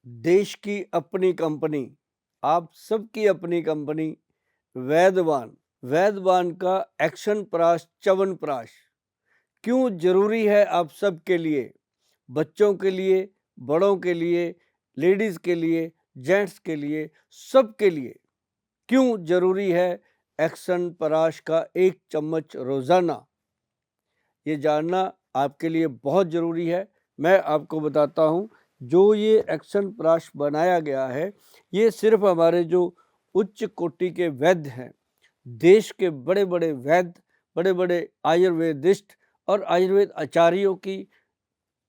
देश की अपनी कंपनी, आप सबकी अपनी कंपनी वैदवान। वैदवान का एक्शन प्राश च्यवनप्राश क्यों जरूरी है आप सबके लिए, बच्चों के लिए, बड़ों के लिए, लेडीज के लिए, जेंट्स के लिए, सबके लिए क्यों जरूरी है एक्शन पराश का 1 चम्मच रोजाना। ये जानना आपके लिए बहुत ज़रूरी है। मैं आपको बताता हूँ, जो ये एक्शन प्राश बनाया गया है, ये सिर्फ हमारे जो उच्च कोटि के वैद्य हैं, देश के बड़े बड़े वैद्य, बड़े बड़े आयुर्वेदिस्ट और आयुर्वेद आचार्यों की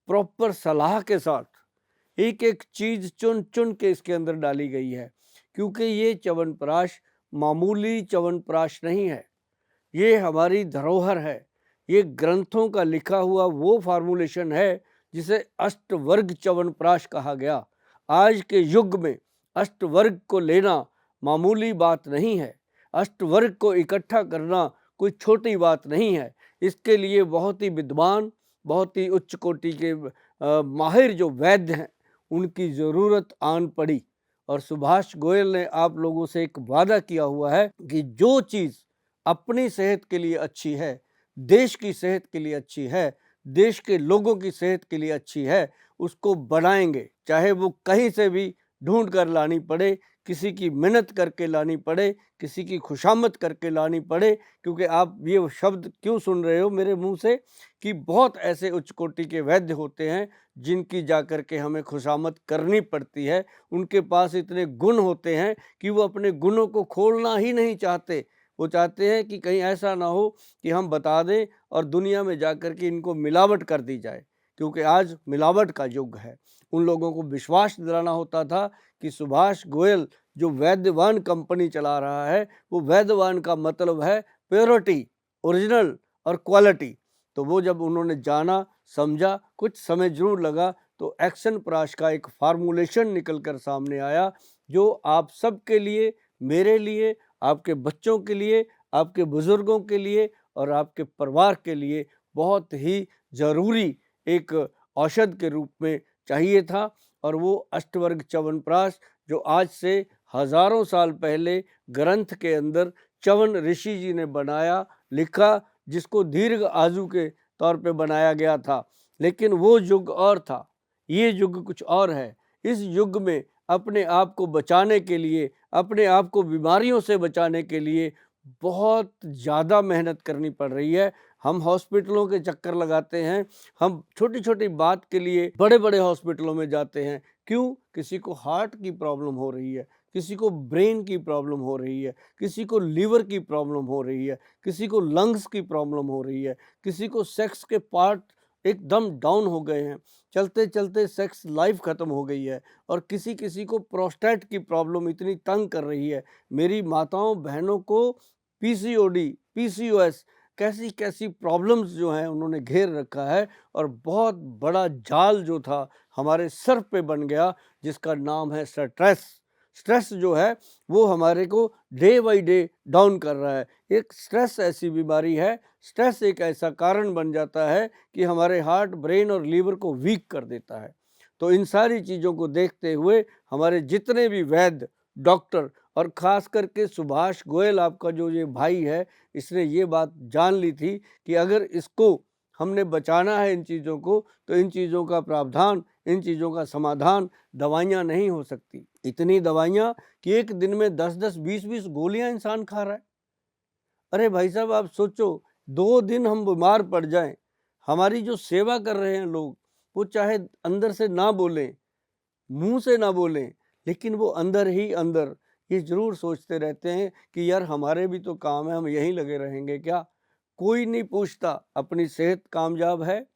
प्रॉपर सलाह के साथ एक एक चीज़ चुन चुन के इसके अंदर डाली गई है। क्योंकि ये च्यवनप्राश मामूली च्यवनप्राश नहीं है, ये हमारी धरोहर है। ये ग्रंथों का लिखा हुआ वो फार्मूलेशन है जिसे अष्टवर्ग च्यवनप्राश कहा गया। आज के युग में अष्टवर्ग को लेना मामूली बात नहीं है। अष्टवर्ग को इकट्ठा करना कोई छोटी बात नहीं है। इसके लिए बहुत ही विद्वान, बहुत ही उच्च कोटि के माहिर जो वैद्य हैं, उनकी ज़रूरत आन पड़ी। और सुभाष गोयल ने आप लोगों से एक वादा किया हुआ है कि जो चीज़ अपनी सेहत के लिए अच्छी है, देश की सेहत के लिए अच्छी है, देश के लोगों की सेहत के लिए अच्छी है, उसको बनाएंगे। चाहे वो कहीं से भी ढूंढ कर लानी पड़े, किसी की मेहनत करके लानी पड़े, किसी की खुशामद करके लानी पड़े। क्योंकि आप ये शब्द क्यों सुन रहे हो मेरे मुंह से कि बहुत ऐसे उच्च कोटि के वैद्य होते हैं जिनकी जाकर के हमें खुशामद करनी पड़ती है। उनके पास इतने गुण होते हैं कि वो अपने गुणों को खोलना ही नहीं चाहते। वो चाहते हैं कि कहीं ऐसा ना हो कि हम बता दें और दुनिया में जाकर के इनको मिलावट कर दी जाए। क्योंकि आज मिलावट का युग है। उन लोगों को विश्वास दिलाना होता था कि सुभाष गोयल जो वैद्यवान कंपनी चला रहा है, वो वैद्यवान का मतलब है प्योरिटी, ओरिजिनल और क्वालिटी। तो वो जब उन्होंने जाना, समझा, कुछ समय जरूर लगा, तो एक्शन प्राश का एक फार्मूलेशन निकल कर सामने आया जो आप सबके लिए, मेरे लिए, आपके बच्चों के लिए, आपके बुजुर्गों के लिए और आपके परिवार के लिए बहुत ही ज़रूरी एक औषध के रूप में चाहिए था। और वो अष्टवर्ग च्यवनप्राश जो आज से हजारों साल पहले ग्रंथ के अंदर च्यवन ऋषि जी ने बनाया, लिखा, जिसको दीर्घ आयु के तौर पे बनाया गया था। लेकिन वो युग और था, ये युग कुछ और है। इस युग में अपने आप को बचाने के लिए, अपने आप को बीमारियों से बचाने के लिए बहुत ज़्यादा मेहनत करनी पड़ रही है। हम हॉस्पिटलों के चक्कर लगाते हैं, हम छोटी छोटी बात के लिए बड़े बड़े हॉस्पिटलों में जाते हैं। क्यों? किसी को हार्ट की प्रॉब्लम हो रही है, किसी को ब्रेन की प्रॉब्लम हो रही है, किसी को लीवर की प्रॉब्लम हो रही है, किसी को लंग्स की प्रॉब्लम हो रही है, किसी को सेक्स के पार्ट एकदम डाउन हो गए हैं, चलते चलते सेक्स लाइफ ख़त्म हो गई है, और किसी किसी को प्रोस्टेट की प्रॉब्लम इतनी तंग कर रही है। मेरी माताओं बहनों को पीसीओडी, पीसीओएस, कैसी कैसी प्रॉब्लम्स जो हैं उन्होंने घेर रखा है। और बहुत बड़ा जाल जो था हमारे सर पे बन गया, जिसका नाम है स्ट्रेस। स्ट्रेस जो है वो हमारे को डे बाय डे डाउन कर रहा है। एक स्ट्रेस ऐसी बीमारी है, स्ट्रेस एक ऐसा कारण बन जाता है कि हमारे हार्ट, ब्रेन और लीवर को वीक कर देता है। तो इन सारी चीज़ों को देखते हुए हमारे जितने भी वैद्य, डॉक्टर और ख़ास करके सुभाष गोयल आपका जो ये भाई है, इसने ये बात जान ली थी कि अगर इसको हमने बचाना है इन चीज़ों को, तो इन चीज़ों का प्रावधान, इन चीज़ों का समाधान दवाइयाँ नहीं हो सकती। इतनी दवाइयाँ कि एक दिन में 10-10, 20-20 गोलियाँ इंसान खा रहा है। अरे भाई साहब, आप सोचो, 2 दिन हम बीमार पड़ जाएं, हमारी जो सेवा कर रहे हैं लोग, वो चाहे अंदर से ना बोलें, मुंह से ना बोलें, लेकिन वो अंदर ही अंदर ये जरूर सोचते रहते हैं कि यार हमारे भी तो काम है, हम यहीं लगे रहेंगे क्या। कोई नहीं पूछता, अपनी सेहत कामयाब है,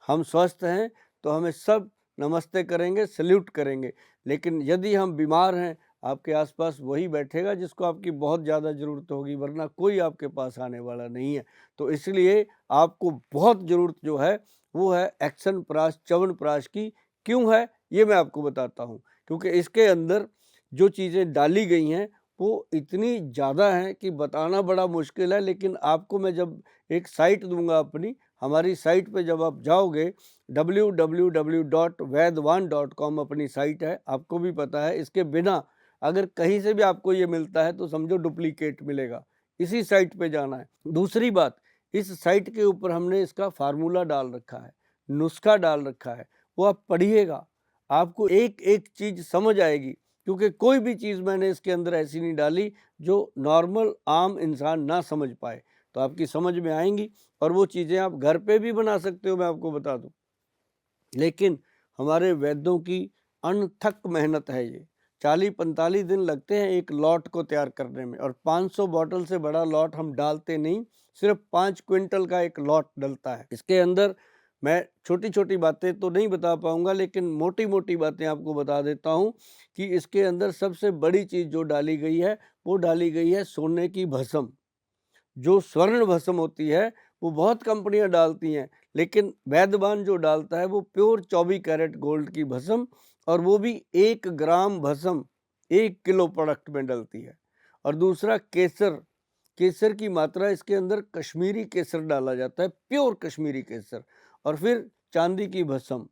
हम स्वस्थ हैं, तो हमें सब नमस्ते करेंगे, सल्यूट करेंगे। लेकिन यदि हम बीमार हैं, आपके आसपास वही बैठेगा जिसको आपकी बहुत ज़्यादा ज़रूरत होगी, वरना कोई आपके पास आने वाला नहीं है। तो इसलिए आपको बहुत ज़रूरत जो है वो है एक्शन प्राश, च्यवनप्राश की। क्यों है ये मैं आपको बताता हूँ। क्योंकि इसके अंदर जो चीज़ें डाली गई हैं वो इतनी ज़्यादा हैं कि बताना बड़ा मुश्किल है। लेकिन आपको मैं जब एक साइट दूंगा अपनी, हमारी साइट पे जब आप जाओगे www.vaidwan.com अपनी साइट है, आपको भी पता है। इसके बिना अगर कहीं से भी आपको ये मिलता है तो समझो डुप्लीकेट मिलेगा, इसी साइट पे जाना है। दूसरी बात, इस साइट के ऊपर हमने इसका फार्मूला डाल रखा है, नुस्खा डाल रखा है, वो आप पढ़िएगा, आपको एक एक चीज़ समझ आएगी, क्योंकि कोई भी चीज़ मैंने इसके अंदर ऐसी नहीं डाली जो नॉर्मल आम इंसान ना समझ पाए। तो आपकी समझ में आएंगी और वो चीज़ें आप घर पे भी बना सकते हो, मैं आपको बता दूं। लेकिन हमारे वैद्यों की अनथक मेहनत है ये, 40-45 दिन लगते हैं एक लॉट को तैयार करने में, और 500 बॉटल से बड़ा लॉट हम डालते नहीं, सिर्फ 5 क्विंटल का एक लॉट डलता है। इसके अंदर मैं छोटी छोटी बातें तो नहीं बता पाऊंगा, लेकिन मोटी मोटी बातें आपको बता देता हूं कि इसके अंदर सबसे बड़ी चीज़ जो डाली गई है वो डाली गई है सोने की भस्म। जो स्वर्ण भस्म होती है वो बहुत कंपनियां डालती हैं, लेकिन वैद्यवान जो डालता है वो प्योर 24 कैरेट गोल्ड की भस्म, और वो भी 1 ग्राम भस्म 1 किलो प्रोडक्ट में डलती है। और दूसरा केसर, केसर की मात्रा इसके अंदर कश्मीरी केसर डाला जाता है, प्योर कश्मीरी केसर। और फिर चांदी की भस्म,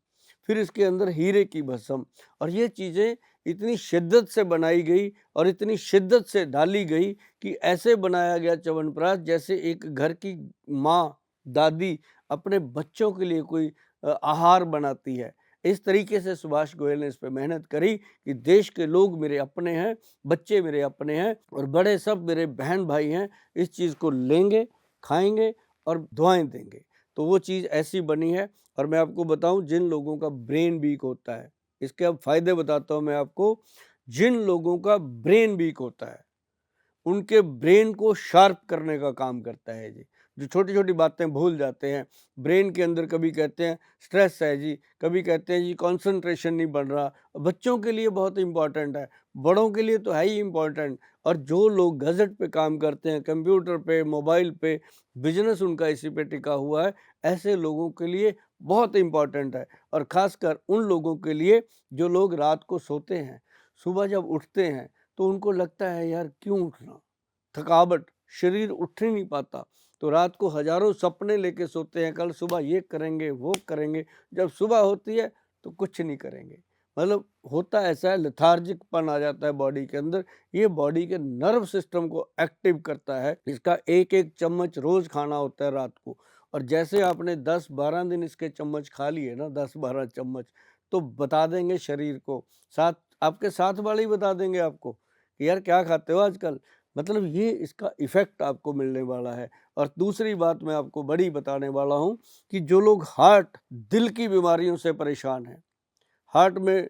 फिर इसके अंदर हीरे की भस्म। और ये चीज़ें इतनी शिद्दत से बनाई गई और इतनी शिद्दत से डाली गई कि ऐसे बनाया गया च्यवनप्राश जैसे एक घर की माँ दादी अपने बच्चों के लिए कोई आहार बनाती है। इस तरीके से सुभाष गोयल ने इस पे मेहनत करी कि देश के लोग मेरे अपने हैं, बच्चे मेरे अपने हैं और बड़े सब मेरे बहन भाई हैं, इस चीज़ को लेंगे, खाएंगे और दुआएं देंगे। तो वो चीज़ ऐसी बनी है। और मैं आपको बताऊं, जिन लोगों का ब्रेन वीक होता है, इसके अब फायदे बताता हूं मैं आपको। जिन लोगों का ब्रेन वीक होता है उनके ब्रेन को शार्प करने का काम करता है जी। जो छोटी छोटी बातें भूल जाते हैं ब्रेन के अंदर, कभी कहते हैं स्ट्रेस है जी, कभी कहते हैं जी कंसंट्रेशन नहीं बन रहा। बच्चों के लिए बहुत इंपॉर्टेंट है, बड़ों के लिए तो है ही इंपॉर्टेंट। और जो लोग गजट पे काम करते हैं, कंप्यूटर पे, मोबाइल पे, बिजनेस उनका इसी पे टिका हुआ है, ऐसे लोगों के लिए बहुत इंपॉर्टेंट है। और ख़ासकर उन लोगों के लिए जो लोग रात को सोते हैं, सुबह जब उठते हैं तो उनको लगता है यार क्यों उठना, थकावट, शरीर उठ ही नहीं पाता, तो रात को हजारों सपने लेके सोते हैं, कल सुबह ये करेंगे वो करेंगे। जब सुबह होती है तो कुछ नहीं करेंगे। मतलब होता ऐसा है, लेथार्जिकपन आ जाता है बॉडी के अंदर। ये बॉडी के नर्व सिस्टम को एक्टिव करता है। इसका एक एक चम्मच रोज खाना होता है रात को। और जैसे आपने 10-12 दिन इसके चम्मच खा लिए ना, 10-12 चम्मच, तो बता देंगे शरीर को, साथ आपके साथ वाले ही बता देंगे आपको कि यार क्या खाते हो आजकल। मतलब ये इसका इफेक्ट आपको मिलने वाला है। और दूसरी बात मैं आपको बड़ी बताने वाला हूँ कि जो लोग हार्ट, दिल की बीमारियों से परेशान हैं, हार्ट में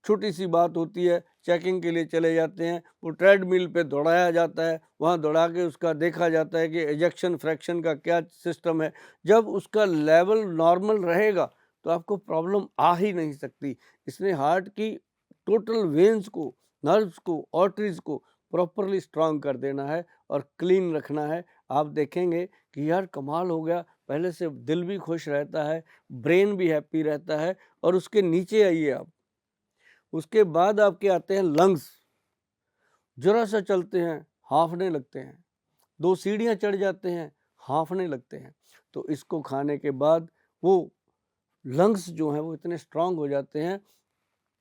छोटी सी बात होती है, चेकिंग के लिए चले जाते हैं, वो ट्रेडमिल पे दौड़ाया जाता है, वहाँ दौड़ा के उसका देखा जाता है कि एजेक्शन फ्रैक्शन का क्या सिस्टम है। जब उसका लेवल नॉर्मल रहेगा तो आपको प्रॉब्लम आ ही नहीं सकती। इसने हार्ट की टोटल वेन्स को, नर्व्स को, आर्टरीज को प्रॉपरली स्ट्रांग कर देना है और क्लीन रखना है। आप देखेंगे कि यार कमाल हो गया, पहले से दिल भी खुश रहता है, ब्रेन भी हैप्पी रहता है। और उसके नीचे आइए आप, उसके बाद आपके आते हैं लंग्स। जरा सा चलते हैं हाँफने लगते हैं, 2 सीढ़ियाँ चढ़ जाते हैं हाँफने लगते हैं। तो इसको खाने के बाद वो लंग्स जो हैं वो इतने स्ट्रांग हो जाते हैं,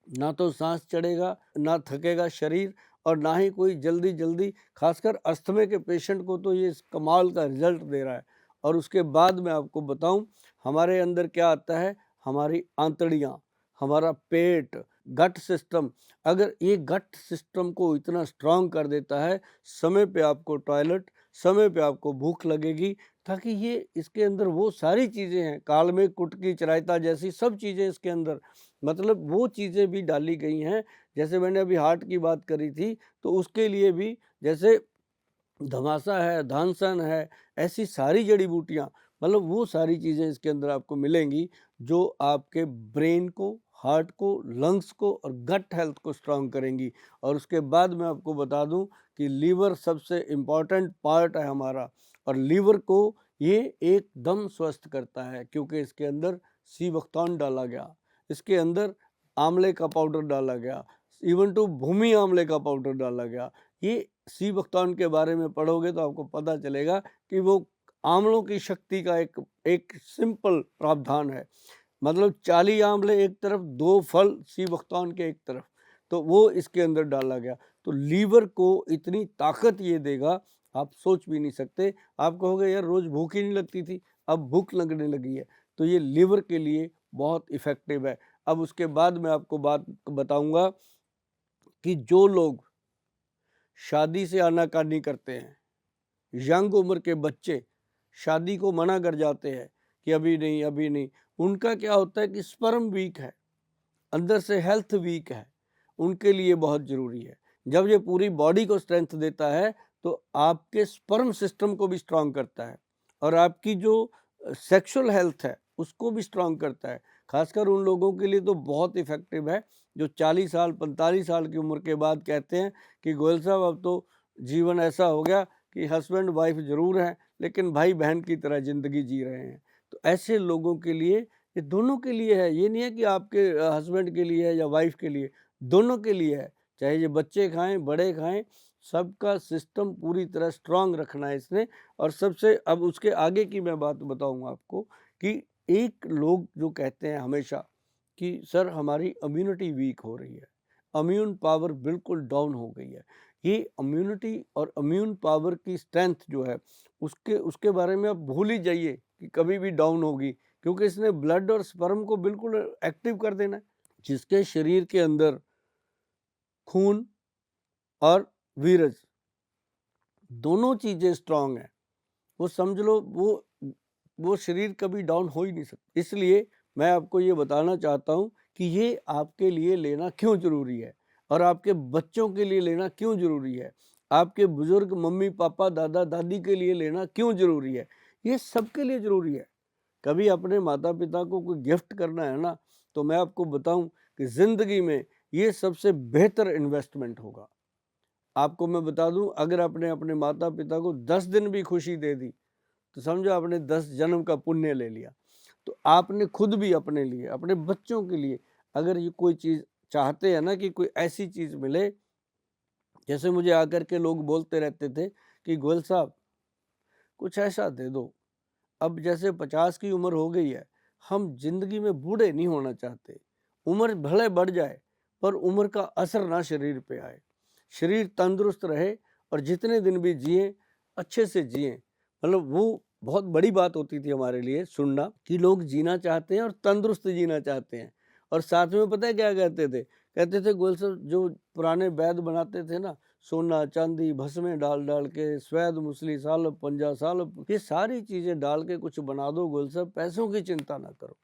ना तो सांस चढ़ेगा, ना थकेगा शरीर, और ना ही कोई जल्दी जल्दी, खासकर अस्थमे के पेशेंट को तो ये इस कमाल का रिजल्ट दे रहा है। और उसके बाद मैं आपको बताऊं हमारे अंदर क्या आता है, हमारी आंतड़ियाँ, हमारा पेट, गट सिस्टम। अगर ये गट सिस्टम को इतना स्ट्रांग कर देता है, समय पे आपको टॉयलेट, समय पे आपको भूख लगेगी, ताकि ये इसके अंदर वो सारी चीज़ें हैं, काल में कुटकी चरायता जैसी सब चीज़ें इसके अंदर, मतलब वो चीज़ें भी डाली गई हैं। जैसे मैंने अभी हार्ट की बात करी थी, तो उसके लिए भी जैसे धमासा है, धानसन है, ऐसी सारी जड़ी बूटियाँ, मतलब वो सारी चीज़ें इसके अंदर आपको मिलेंगी जो आपके ब्रेन को, हार्ट को, लंग्स को और गट हेल्थ को स्ट्रांग करेंगी। और उसके बाद मैं आपको बता दूं कि लीवर सबसे इम्पॉर्टेंट पार्ट है हमारा, और लीवर को ये एकदम स्वस्थ करता है, क्योंकि इसके अंदर सीबकतान डाला गया, इसके अंदर आंवले का पाउडर डाला गया, इवन टू भूमि आंवले का पाउडर डाला गया। ये सीबकतान के बारे में पढ़ोगे तो आपको पता चलेगा कि वो आंवलों की शक्ति का एक सिंपल प्रावधान है। मतलब 40 आंवले एक तरफ, 2 फल शिव भक्तों के एक तरफ, तो वो इसके अंदर डाला गया। तो लीवर को इतनी ताकत ये देगा, आप सोच भी नहीं सकते। आप कहोगे यार रोज भूख ही नहीं लगती थी, अब भूख लगने लगी है। तो ये लीवर के लिए बहुत इफेक्टिव है। अब उसके बाद मैं आपको बात बताऊंगा कि जो लोग शादी से आनाकानी करते हैं, यंग उम्र के बच्चे शादी को मना कर जाते हैं कि अभी नहीं अभी नहीं, उनका क्या होता है कि स्पर्म वीक है, अंदर से हेल्थ वीक है, उनके लिए बहुत ज़रूरी है। जब ये पूरी बॉडी को स्ट्रेंथ देता है तो आपके स्पर्म सिस्टम को भी स्ट्रांग करता है और आपकी जो सेक्सुअल हेल्थ है उसको भी स्ट्रांग करता है। खासकर उन लोगों के लिए तो बहुत इफेक्टिव है जो 40 साल 45 साल की उम्र के बाद कहते हैं कि गोयल साहब अब तो जीवन ऐसा हो गया कि हस्बैंड वाइफ ज़रूर हैं लेकिन भाई बहन की तरह ज़िंदगी जी रहे हैं। तो ऐसे लोगों के लिए, ये दोनों के लिए है, ये नहीं है कि आपके हस्बैंड के लिए है या वाइफ के लिए, दोनों के लिए है। चाहे ये बच्चे खाएं बड़े खाएं, सबका सिस्टम पूरी तरह स्ट्रांग रखना है इसने। और सबसे अब उसके आगे की मैं बात बताऊंगा आपको कि एक लोग जो कहते हैं हमेशा कि सर हमारी इम्यूनिटी वीक हो रही है, इम्यून पावर बिल्कुल डाउन हो गई है। ये इम्यूनिटी और इम्यून पावर की स्ट्रेंथ जो है उसके उसके बारे में आप भूल ही जाइए कि कभी भी डाउन होगी, क्योंकि इसने ब्लड और स्पर्म को बिल्कुल एक्टिव कर देना है। जिसके शरीर के अंदर खून और वीरज दोनों चीजें स्ट्रांग हैं, वो समझ लो वो शरीर कभी डाउन हो ही नहीं सकता। इसलिए मैं आपको ये बताना चाहता हूँ कि ये आपके लिए लेना क्यों जरूरी है और आपके बच्चों के लिए लेना क्यों जरूरी है, आपके बुजुर्ग मम्मी पापा दादा दादी के लिए लेना क्यों जरूरी है। ये सबके लिए जरूरी है। कभी अपने माता पिता को कोई गिफ्ट करना है ना, तो मैं आपको बताऊं कि जिंदगी में ये सबसे बेहतर इन्वेस्टमेंट होगा। आपको मैं बता दूं, अगर आपने अपने माता पिता को 10 दिन भी खुशी दे दी तो समझो आपने 10 जन्म का पुण्य ले लिया। तो आपने खुद भी अपने लिए, अपने बच्चों के लिए अगर ये कोई चीज़ चाहते हैं ना कि कोई ऐसी चीज़ मिले, जैसे मुझे आकर के लोग बोलते रहते थे कि गोयल साहब कुछ ऐसा दे दो। अब जैसे 50 की उम्र हो गई है, हम जिंदगी में बूढ़े नहीं होना चाहते। उम्र भले बढ़ जाए पर उम्र का असर ना शरीर पे आए, शरीर तंदुरुस्त रहे और जितने दिन भी जिए अच्छे से जिए। मतलब वो बहुत बड़ी बात होती थी हमारे लिए सुनना कि लोग जीना चाहते हैं और तंदुरुस्त जीना चाहते हैं। और साथ में पता है क्या कहते थे? कहते थे गोल साहब जो पुराने वैद्य बनाते थे ना, सोना चांदी भस्में डाल डाल के स्वेद मुसली सालब पंजा सालब, ये सारी चीज़ें डाल के कुछ बना दो गोल साहब, पैसों की चिंता ना करो।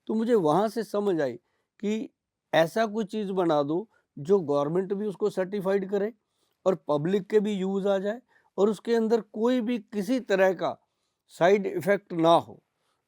तो मुझे वहाँ से समझ आई कि ऐसा कोई चीज़ बना दो जो गवर्नमेंट भी उसको सर्टिफाइड करे और पब्लिक के भी यूज़ आ जाए और उसके अंदर कोई भी किसी तरह का साइड इफ़ेक्ट ना हो,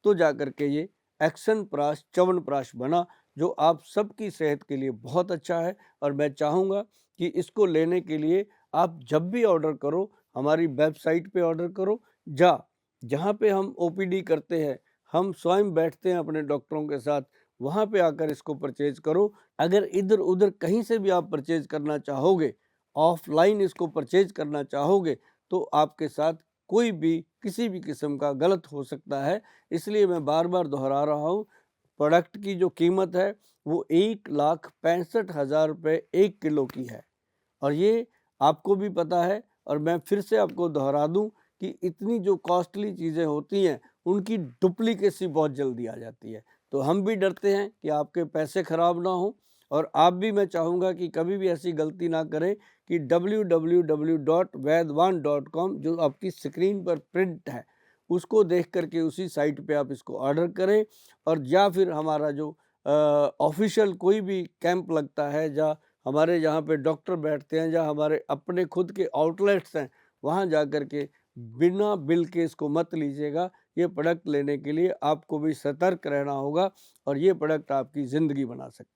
तो जा कर के ये एक्शन प्राश च्यवनप्राश बना, जो आप सबकी सेहत के लिए बहुत अच्छा है। और मैं चाहूँगा कि इसको लेने के लिए आप जब भी ऑर्डर करो हमारी वेबसाइट पे ऑर्डर करो, जहाँ पे हम ओपीडी करते हैं, हम स्वयं बैठते हैं अपने डॉक्टरों के साथ, वहाँ पे आकर इसको परचेज करो। अगर इधर उधर कहीं से भी आप परचेज करना चाहोगे, ऑफलाइन इसको परचेज करना चाहोगे, तो आपके साथ कोई भी किसी भी किस्म का गलत हो सकता है। इसलिए मैं बार बार दोहरा रहा हूँ, प्रोडक्ट की जो कीमत है वो 1,65,000 रुपये 1 किलो की है। और ये आपको भी पता है और मैं फिर से आपको दोहरा दूं कि इतनी जो कॉस्टली चीज़ें होती हैं उनकी डुप्लीकेसी बहुत जल्दी आ जाती है। तो हम भी डरते हैं कि आपके पैसे खराब ना हो, और आप भी, मैं चाहूँगा कि कभी भी ऐसी गलती ना करें कि www.vaidwan.com जो आपकी स्क्रीन पर प्रिंट है उसको देख करके उसी साइट पे आप इसको ऑर्डर करें। और या फिर हमारा जो ऑफिशियल कोई भी कैंप लगता है, जहाँ हमारे यहाँ पे डॉक्टर बैठते हैं, जहाँ हमारे अपने खुद के आउटलेट्स हैं, वहाँ जा कर के बिना बिल के इसको मत लीजिएगा। ये प्रोडक्ट लेने के लिए आपको भी सतर्क रहना होगा और ये प्रोडक्ट आपकी ज़िंदगी बना सकता है।